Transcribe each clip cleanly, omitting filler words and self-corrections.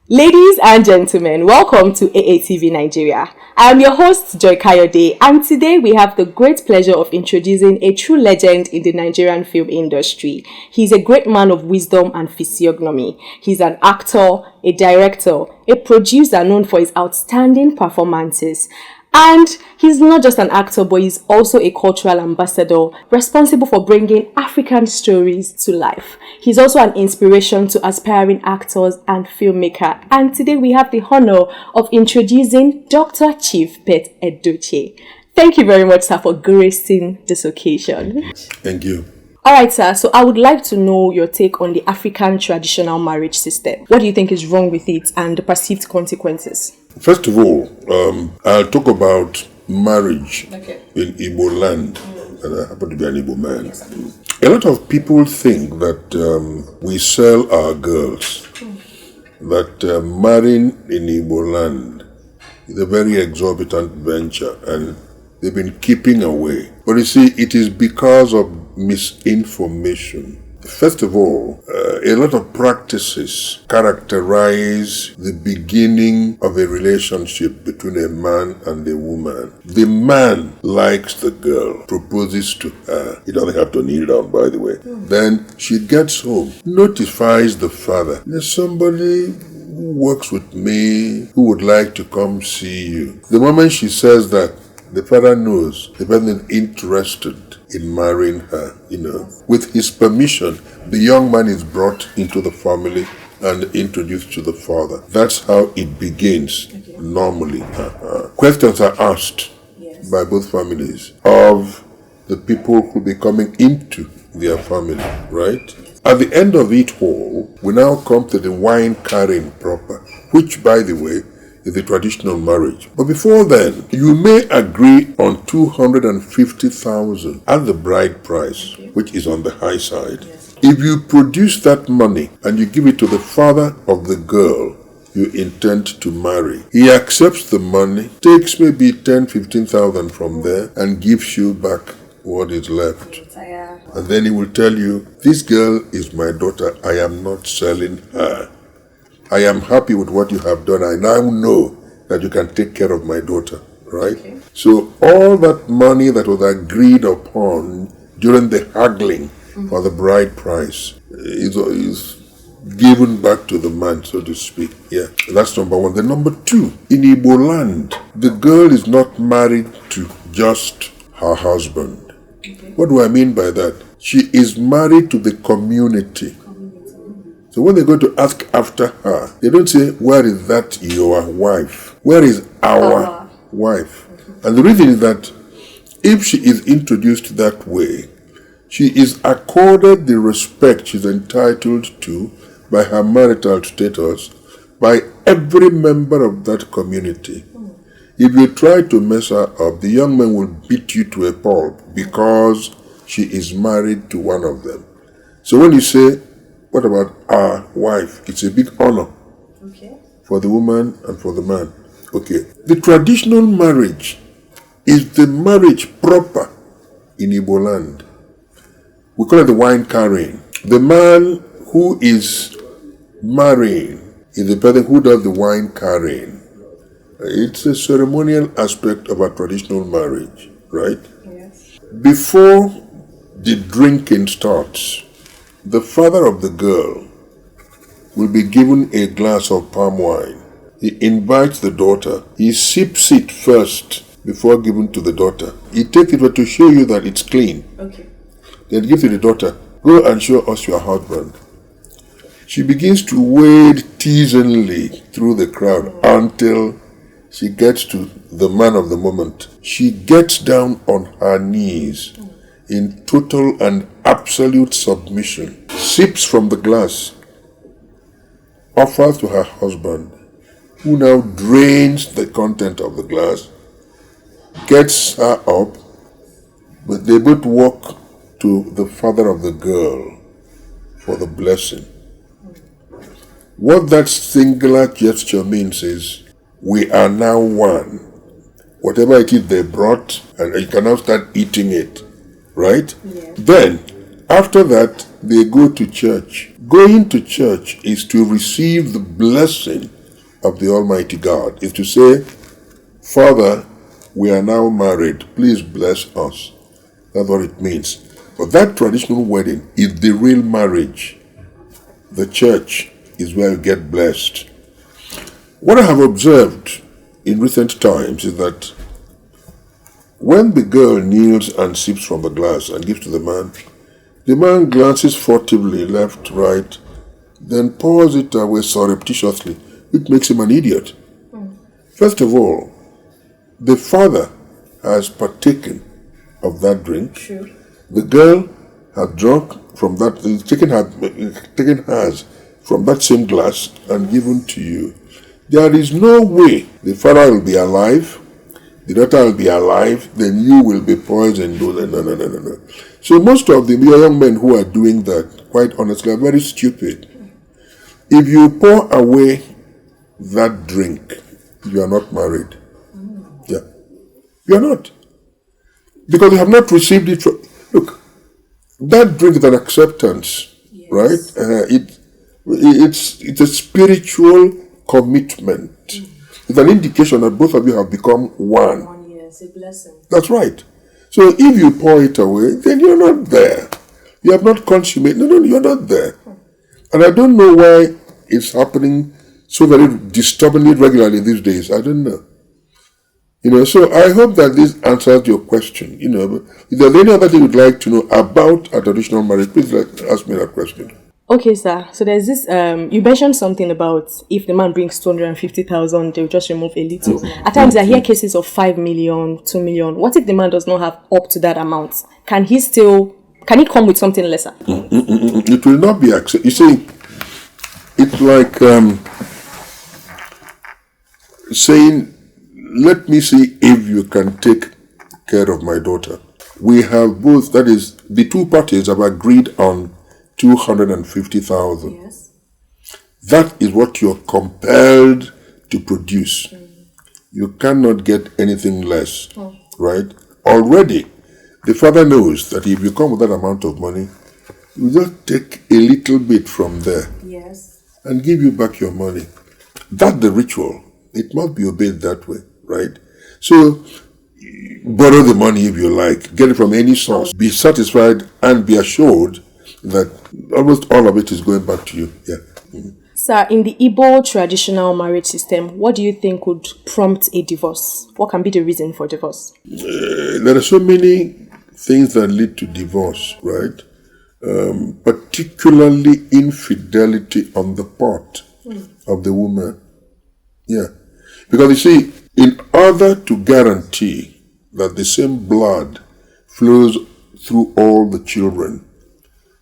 Ladies and gentlemen, welcome to AATV Nigeria. I am your host, Joy Kayode, and today we have the great pleasure of introducing a true legend in the Nigerian film industry. He's a great man of wisdom and physiognomy. He's an actor, a director, a producer known for his outstanding performances. And he's not just an actor, but he's also a cultural ambassador responsible for bringing African stories to life. He's also an inspiration to aspiring actors and filmmakers. And today we have the honor of introducing Dr. Chief Pet Edochie. Thank you very much, sir, for gracing this occasion. Thank you. All right, sir. So I would like to know your take on the African traditional marriage system. What do you think is wrong with it and the perceived consequences? First of all, I'll talk about marriage in Igbo land. And I happen to be an Igbo man. Yes, a lot of people think that we sell our girls, that marrying in Igbo land is a very exorbitant venture and they've been keeping away. But you see, it is because of misinformation. First of all, a lot of practices characterize the beginning of a relationship between a man and a woman. The man likes the girl, proposes to her. He doesn't have to kneel down, by the way. Then she gets home, notifies the father. There's somebody who works with me who would like to come see you. The moment she says that, the father knows the person is interested in marrying her, With his permission, the young man is brought into the family and introduced to the father. That's how it begins normally. Questions are asked by both families of the people who be coming into their family, right? At the end of it all, we now come to the wine carrying proper, which, by the way, is the traditional marriage. But before then, you may agree on 250,000 as the bride price, which is on the high side. If you produce that money and you give it to the father of the girl you intend to marry, he accepts the money, takes maybe 10,000-15,000 from there and gives you back what is left. And then he will tell you, this girl is my daughter, I am not selling her. I am happy with what you have done. I now know that you can take care of my daughter, right? Okay. So all that money that was agreed upon during the haggling for the bride price is given back to the man, so to speak. Yeah, that's number one. Then number two, in Igbo land, the girl is not married to just her husband. Okay. What do I mean by that? She is married to the community. So when they go to ask after her, they don't say, where is that your wife? Where is our wife? And the reason is that if she is introduced that way, she is accorded the respect she's entitled to by her marital status by every member of that community. If you try to mess her up, the young man will beat you to a pulp because she is married to one of them. So when you say, what about our wife? It's a big honor for the woman and for the man. Okay. The traditional marriage is the marriage proper in Igbo land. We call it the wine carrying. The man who is marrying is the person who does the wine carrying. It's a ceremonial aspect of a traditional marriage, right? Yes. Before the drinking starts, the father of the girl will be given a glass of palm wine. He invites the daughter. He sips it first before giving to the daughter. He takes it to show you that it's clean. Okay. Then he gives to the daughter, go and show us your husband. She begins to wade teasingly through the crowd until she gets to the man of the moment. She gets down on her knees in total and absolute submission, sips from the glass, offers to her husband, who now drains the content of the glass, gets her up, but they both walk to the father of the girl for the blessing. What that singular gesture means is, we are now one. Whatever it is they brought, and you can now start eating it. Right? Yeah. Then, after that, they go to church. Going to church is to receive the blessing of the Almighty God is to say, Father, we are now married. Please bless us. That's what it means. But that traditional wedding is the real marriage. The church is where you get blessed. What I have observed in recent times is that when the girl kneels and sips from the glass and gives to the man glances furtively left, right, then pours it away surreptitiously, which makes him an idiot. First of all, the father has partaken of that drink. True. The girl has drunk from that, taken hers from that same glass and given to you. There is no way the father will be alive, the daughter will be alive, then you will be poisoned. No. So most of the young men who are doing that, quite honestly, are very stupid. If you pour away that drink, you are not married. Yeah. You are not. Because you have not received it from... Look, that drink is an acceptance, yes. Right? It's a spiritual commitment. It's an indication that both of you have become one. Yes, a blessing. That's right. So if you pour it away, then you're not there. You have not consummated. No, you're not there. And I don't know why it's happening so very disturbingly regularly these days. I don't know. So I hope that this answers your question. If there's any other thing you'd like to know about a traditional marriage, please ask me that question. Okay, sir. So there's this, you mentioned something about if the man brings 250,000, they'll just remove a little. At times I hear cases of 5 million, 2 million. What if the man does not have up to that amount? Can he come with something lesser? It will not be accepted. You see, it's like saying, let me see if you can take care of my daughter. We have both, that is, the two parties have agreed on 250,000. Yes. That is what you're compelled to produce. You cannot get anything less, right? Already, the father knows that if you come with that amount of money, you just take a little bit from there. Yes. And give you back your money. That's the ritual. It must be obeyed that way, right? So, borrow the money if you like. Get it from any source. Be satisfied and be assured that almost all of it is going back to you. Yeah. Mm-hmm. Sir, in the Igbo traditional marriage system, what do you think would prompt a divorce? What can be the reason for divorce? There are so many things that lead to divorce, right? Particularly infidelity on the part of the woman. Yeah. Because you see, in order to guarantee that the same blood flows through all the children,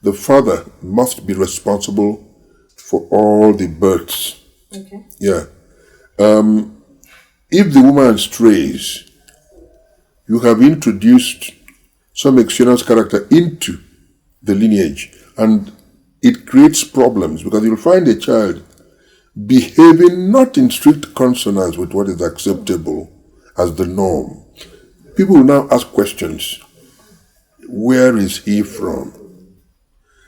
the father must be responsible for all the births. Okay. Yeah. If the woman strays, you have introduced some extraneous character into the lineage, and it creates problems because you'll find a child behaving not in strict consonance with what is acceptable as the norm. People will now ask questions. Where is he from?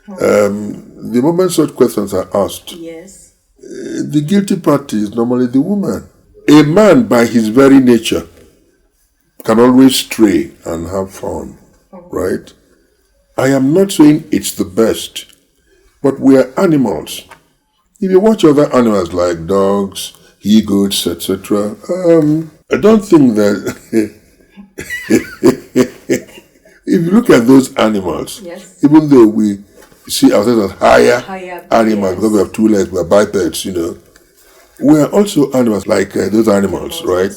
The moment such questions are asked, yes, the guilty party is normally the woman. A man, by his very nature, can always stray and have fun, right? I am not saying it's the best, but we are animals. If you watch other animals like dogs, he-goats, etc., I don't think that... If you look at those animals, yes, even though we see ourselves as higher animals, yes, because we have two legs, we are bipeds, we are also animals like those animals, right?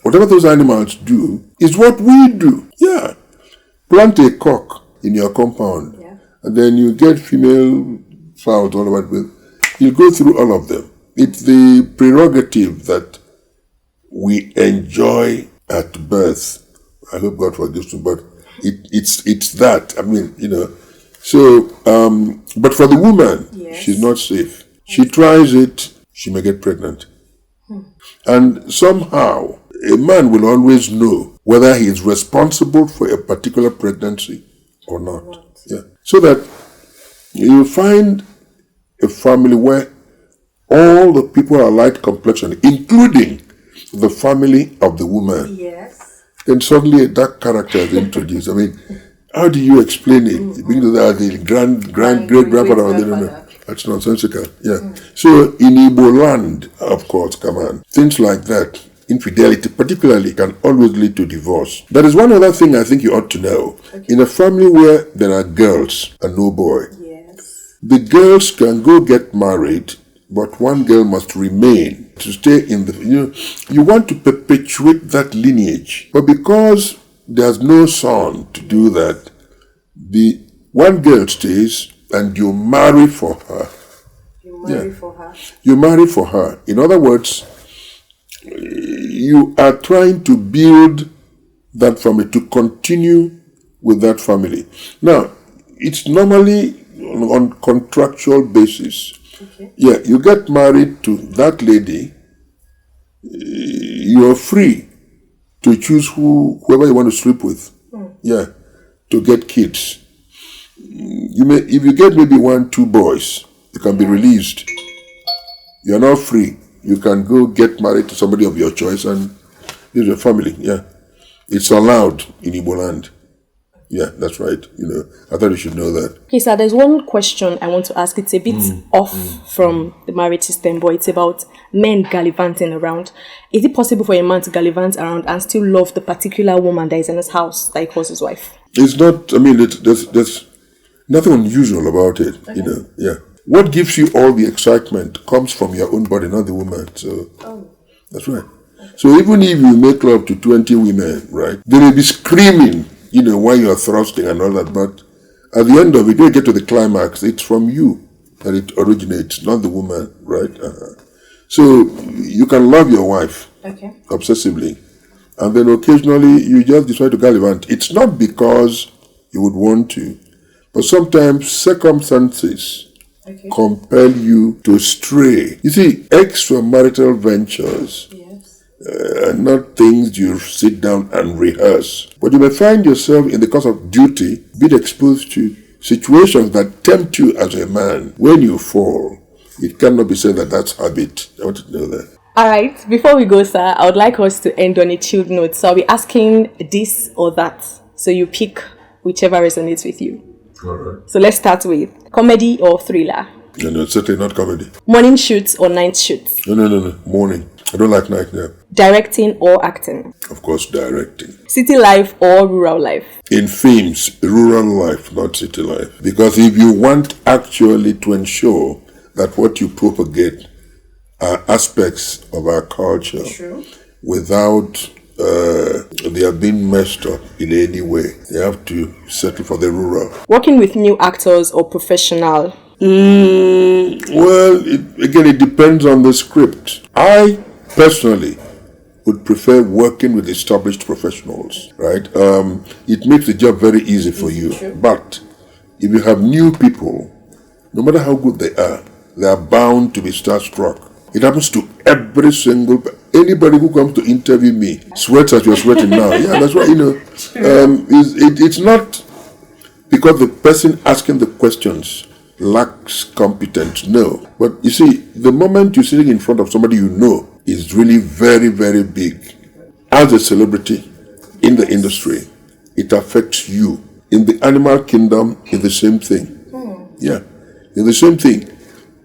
Whatever those animals do is what we do. Yeah. Plant a cock in your compound, yeah, and then you get female fowls all over with. You go through all of them. It's the prerogative that we enjoy at birth. I hope God forgives me, but it's that. I mean, So, but for the woman, yes, she's not safe. She tries it, she may get pregnant. And somehow, a man will always know whether he is responsible for a particular pregnancy or not. Yeah. So that you find a family where all the people are light complexion, including the family of the woman. Yes. Then suddenly a dark character is introduced. I mean, how do you explain it? Because they are the great grandfather. No. That's nonsensical. Yeah. So in Igbo land, of course, come on. Things like that, infidelity particularly, can always lead to divorce. There is one other thing I think you ought to know. Okay. In a family where there are girls and no boy, yes, the girls can go get married, but one girl must remain to stay in the, you want to perpetuate that lineage. But because there's no son to do that, the one girl stays and you marry for her. You marry for her. You marry for her. In other words, you are trying to build that family, to continue with that family. Now, it's normally on contractual basis. Okay. Yeah, you get married to that lady, you're free to choose whoever you want to sleep with. Yeah, to get kids. You may, if you get maybe 1-2 boys, you can be released. You're now free. You can go get married to somebody of your choice and build your family. Yeah, it's allowed in Igbo land. Yeah, that's right. I thought you should know that. Okay, sir, there's one question I want to ask. It's a bit off from the marriage system, but it's about men gallivanting around. Is it possible for a man to gallivant around and still love the particular woman that is in his house that he calls his wife? It's not, I mean, there's nothing unusual about it, Okay. Yeah. What gives you all the excitement comes from your own body, not the woman. So, that's right. So even if you make love to 20 women, right, they may be screaming, while you're thrusting and all that, but at the end of it, when you get to the climax, it's from you that it originates, not the woman, right? So you can love your wife obsessively, and then occasionally you just decide to gallivant. It's not because you would want to, but sometimes circumstances compel you to stray. You see, extramarital ventures are not things you sit down and rehearse. But you may find yourself, in the course of duty, being exposed to situations that tempt you as a man. When you fall, it cannot be said that that's habit. I want you to know that. All right. Before we go, sir, I would like us to end on a chilled note. So I'll be asking this or that. So you pick whichever resonates with you. All right. So let's start with comedy or thriller. No, certainly not comedy. Morning shoots or night shoots. No. Morning. I don't like night now. Directing or acting. Of course, directing. City life or rural life. In films, rural life, not city life. Because if you want actually to ensure that what you propagate are aspects of our culture, without they are being messed up in any way, you have to settle for the rural. Working with new actors or professional. Well, it depends on the script. I personally would prefer working with established professionals, right? It makes the job very easy for you. True. But if you have new people, no matter how good they are bound to be starstruck. It happens to every single, anybody who comes to interview me sweats as you're sweating now. Yeah, that's right, it's not because the person asking the questions lacks competence, no. But you see, the moment you're sitting in front of somebody you know is really very, very big. As a celebrity in the industry, it affects you. In the animal kingdom, it's the same thing. Yeah, it's the same thing.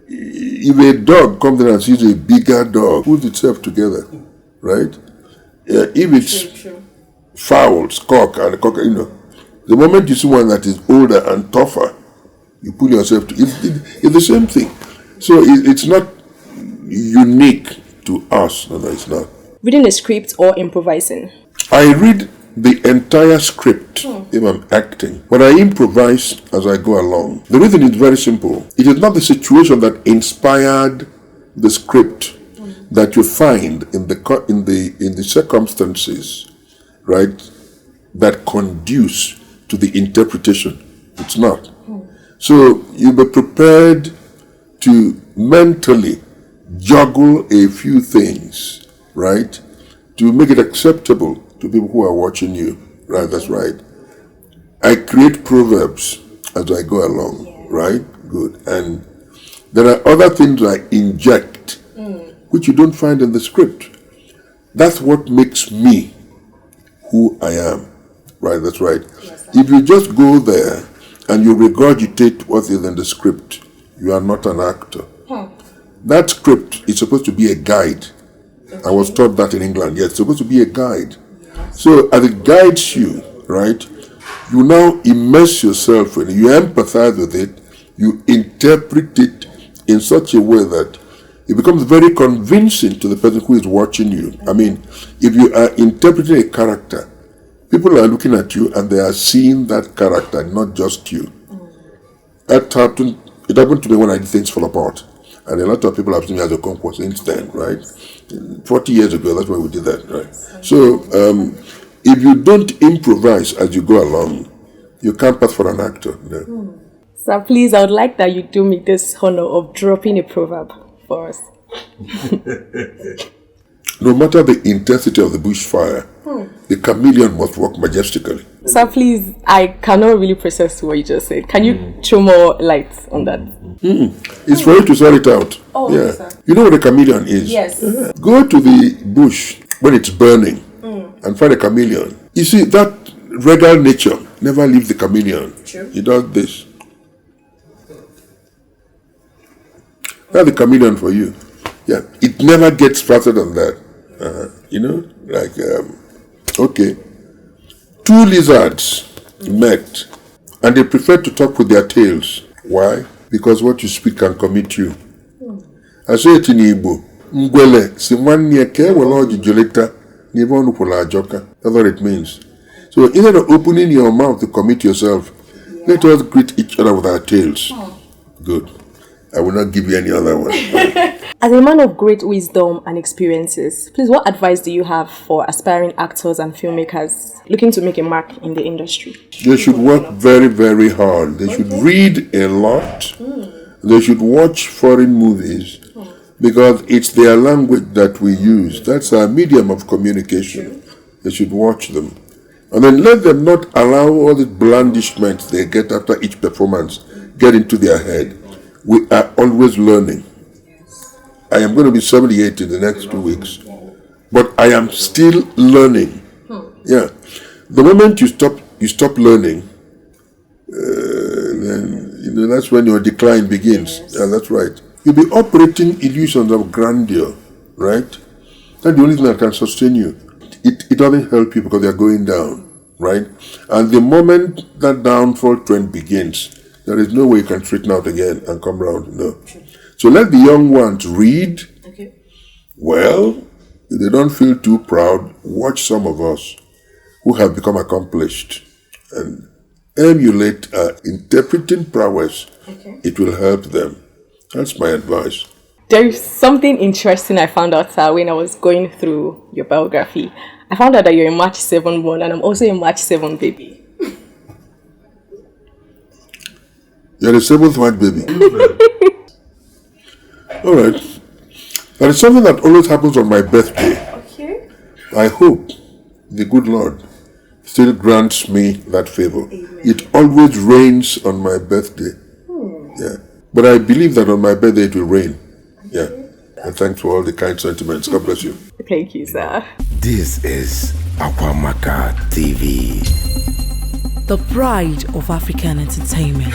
If a dog comes in and sees a bigger dog, pulls itself together, right? Yeah, if it's fowls, cock, and cock, the moment you see one that is older and tougher, you pull yourself to it's the same thing. So it's not unique to us. No, it's not. Reading a script or improvising? I read the entire script if I'm acting, but I improvise as I go along. The reason is very simple. It is not the situation that inspired the script that you find in the circumstances, right, that conduce to the interpretation. It's not. So you be prepared to mentally juggle a few things, right, to make it acceptable to people who are watching you. Right, that's right. I create proverbs as I go along, right? Good. And There are other things I inject, which you don't find in the script. That's what makes me who I am. Right, that's right. Yes, if you just go there and you regurgitate what is in the script, you are not an actor. That script is supposed to be a guide. I was taught that in England. Yes, it's supposed to be a guide. So as it guides you, right, you now immerse yourself in it. You empathize with it. You interpret it in such a way that it becomes very convincing to the person who is watching you. I mean, if you are interpreting a character, people are looking at you and they are seeing that character, not just you. It happened to me when I did Things Fall Apart. And a lot of people have seen me as a conquest since then, right? 40 years ago, that's when we did that, right? So, if you don't improvise as you go along, you can't pass for an actor. No. Sir, please, I would like that you do me this honor of dropping a proverb for us. No matter the intensity of the bushfire, the chameleon must walk majestically. Sir, please, I cannot really process what you just said. Can you throw more light on that? It's for you to sort it out. Oh, yeah. yes, sir. You know what a chameleon is? Yes. Go to the bush when it's burning and find a chameleon. You see, that regal nature never leaves the chameleon. True. He does this. That's the chameleon for you. Yeah. It never gets faster than that. You know, like, okay. Two lizards met and they preferred to talk with their tails. Why? Because what you speak can commit you. I say it in Igbo. Ngwele, si mwanye ke wala ojijoleta, niva onupula ajoka. That's what it means. So instead of opening your mouth to commit yourself, let us greet each other with our tails. Good. I will not give you any other one. As a man of great wisdom and experiences, please, what advice do you have for aspiring actors and filmmakers looking to make a mark in the industry? They should work very, very hard. They should read a lot. They should watch foreign movies because it's their language that we use. That's our medium of communication. They should watch them. And then let them not allow all the blandishments they get after each performance get into their head. We are always learning. I am going to be 78 in the next 2 weeks, but I am still learning. Yeah, the moment you stop learning, then that's when your decline begins. Yeah, that's right. You'll be operating illusions of grandeur, right? That's the only thing that can sustain you. It doesn't help you because they're going down, right? And the moment that downfall trend begins, there is no way you can straighten out again and come round. No. So let the young ones read. Okay. Well, if they don't feel too proud, watch some of us who have become accomplished and emulate our interpreting prowess. Okay. It will help them. That's my advice. There is something interesting I found out, sir, when I was going through your biography. I found out that you're a March 7 born and I'm also a March 7 baby. You're a seventh white baby. All right. That is something that always happens on my birthday. Okay. I hope the good Lord still grants me that favor. Amen. It always rains on my birthday. Yeah. But I believe that on my birthday it will rain. Yeah. And thanks for all the kind sentiments. God bless you. Thank you, sir. This is Akwamaka TV. The pride of African entertainment.